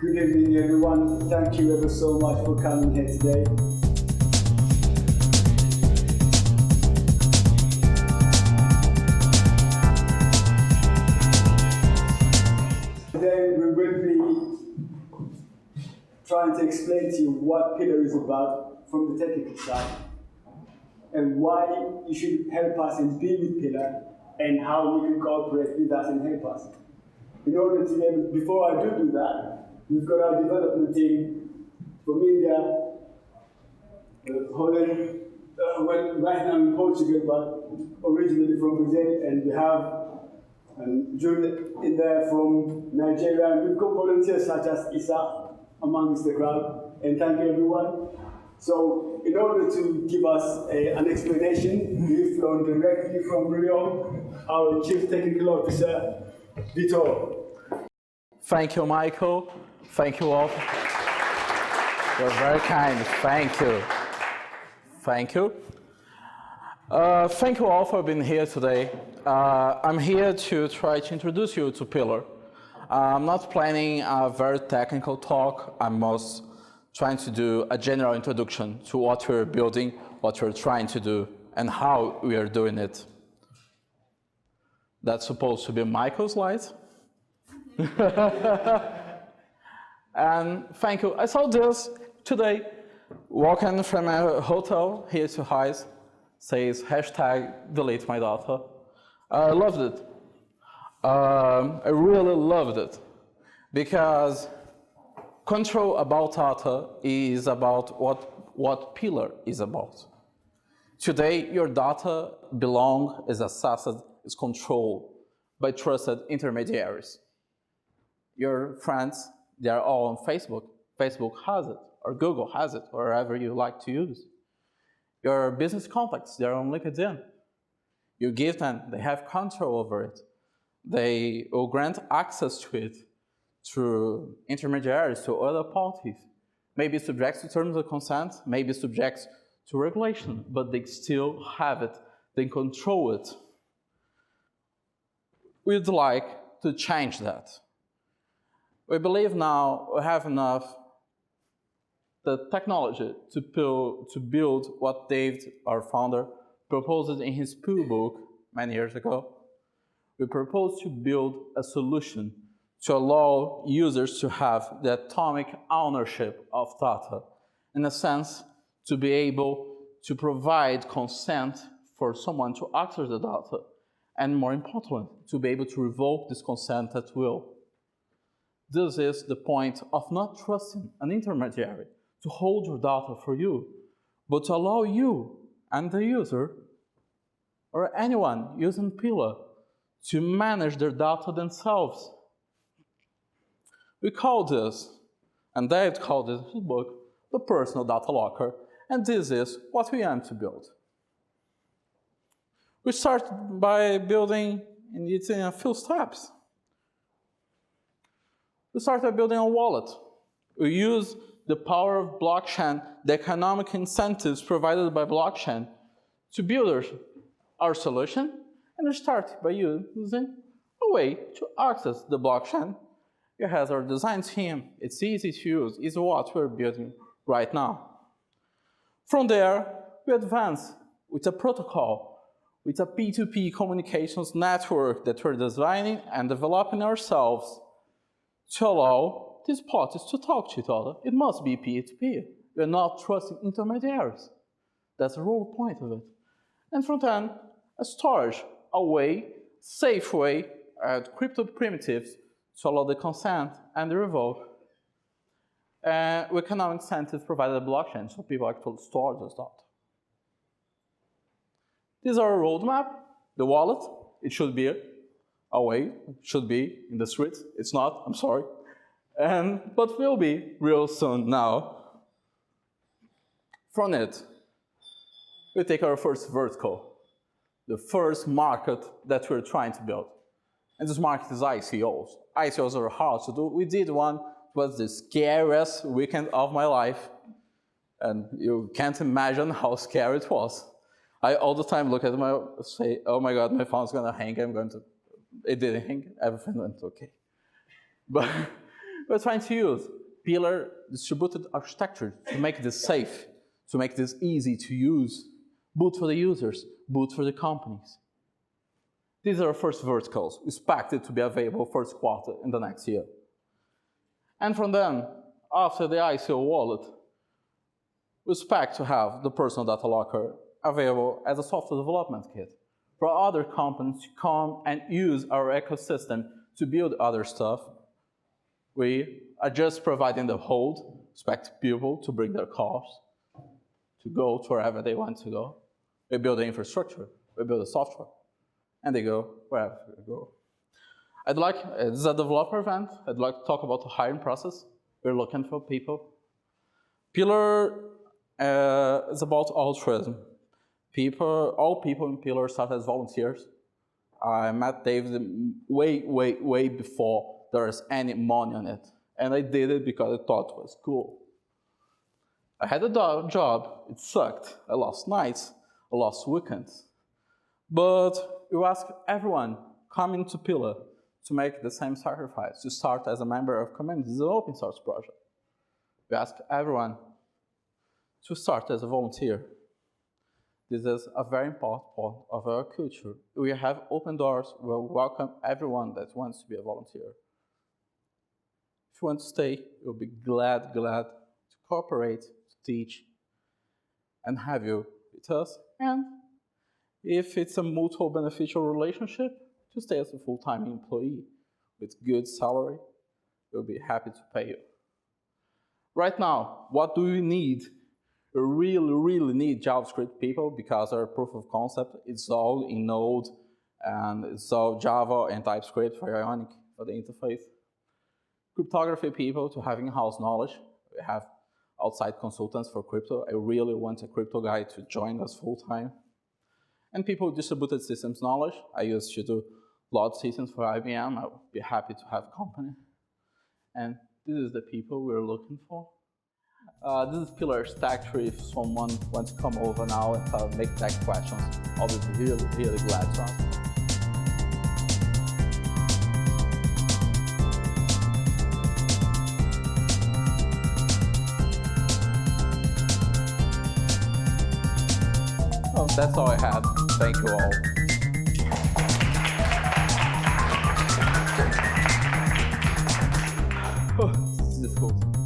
Good evening, everyone. Thank you ever so much for coming here today. Today we will be trying to explain to you what Pillar is about from the technical side and why you should help us in building Pillar and how you can cooperate with us and help us. In order to be able, before I do that, we've got our development team from India, Holland, well, right now in Portugal, but originally from Brazil, and we have June in there from Nigeria, and we've got volunteers such as Isa amongst the crowd, and thank you everyone. So in order to give us an explanation, we've flown directly from Rio, our Chief Technical Officer, Vitor. Thank you, Michael. Thank you all. You're very kind. Thank you. Thank you. Thank you all for being here today. I'm here to try to introduce you to Pillar. I'm not planning a very technical talk. I'm most trying to do a general introduction to what we're building, what we're trying to do, and how we are doing it. That's supposed to be Michael's slide. And thank you. I saw this today, walking from a hotel here to Heis, says #delete my data. I loved it. I really loved it because control about data is about what Pillar is about. Today, your data is assessed, is controlled by trusted intermediaries. Your friends, they are all on Facebook. Facebook has it, or Google has it, or wherever you like to use. Your business contacts, they're on LinkedIn. You give them, they have control over it. They will grant access to it through intermediaries, to other parties. Maybe subject to terms of consent, maybe subject to regulation, but they still have it, they control it. We'd like to change that. We believe now we have enough the technology to build what David, our founder, proposed in his Pooh book many years ago. We propose to build a solution to allow users to have the atomic ownership of data, in a sense, to be able to provide consent for someone to access the data, and more importantly, to be able to revoke this consent at will. This is the point of not trusting an intermediary to hold your data for you, but to allow you and the user, or anyone using Pillar, to manage their data themselves. We call this, and David called it in his book, the personal data locker, and this is what we aim to build. We start by building it in a few steps. We start by building a wallet. We use the power of blockchain, the economic incentives provided by blockchain, to build our solution, and we start by using a way to access the blockchain. It has our design team. It's easy to use. It's what we're building right now. From there, we advance with a protocol, with a P2P communications network that we're designing and developing ourselves to allow these parties to talk to each other. It must be P2P. We're not trusting intermediaries. That's the whole point of it. And from then, a storage, a way, safe way, crypto primitives to allow the consent and the revoke. With economic incentives provided by blockchain, so people actually store this data. This is our roadmap. The wallet, it should be a way, it should be in the streets. It's not, I'm sorry. But will be real soon now. From it, we take our first vertical, the first market that we're trying to build. And this market is ICOs. ICOs are hard to do. We did one, it was the scariest weekend of my life. And you can't imagine how scary it was. I all the time look at say, oh my God, my phone's gonna hang, it didn't hang, everything went okay. But We're trying to use pillar distributed architecture to make this safe, to make this easy to use, both for the users, both for the companies. These are our first verticals, expected to be available first quarter in the next year. And from then, after the ICO wallet, we expect to have the personal data locker available as a software development kit for other companies to come and use our ecosystem to build other stuff. We are just providing the hold, expect people to bring their cars, to go to wherever they want to go. We build the infrastructure, we build the software, and they go wherever they go. This is a developer event. I'd like to talk about the hiring process. We're looking for people. Pillar is about altruism. All people in Pillar start as volunteers. I met David way before there was any money on it. And I did it because I thought it was cool. I had a job, it sucked. I lost nights, I lost weekends. But you ask everyone coming to Pillar to make the same sacrifice, to start as a member of community. This is an open source project. We ask everyone to start as a volunteer. This is a very important part of our culture. We have open doors. We'll welcome everyone that wants to be a volunteer. If you want to stay, we'll be glad to cooperate, to teach, and have you with us. And if it's a mutual beneficial relationship, to stay as a full-time employee with good salary, we'll be happy to pay you. Right now, what do we need? We really need JavaScript people because our proof of concept is all in Node and it's all Java and TypeScript for Ionic for the interface. Cryptography people to have in-house knowledge. We have outside consultants for crypto. I really want a crypto guy to join us full-time. And people with distributed systems knowledge. I used to do load systems for IBM. I would be happy to have company. And this is the people we're looking for. This is Pillar Stack Tree. If someone wants to come over now and make tech questions, I'll be really glad to answer. Oh, that's all I had. Thank you all. Oh, this is difficult.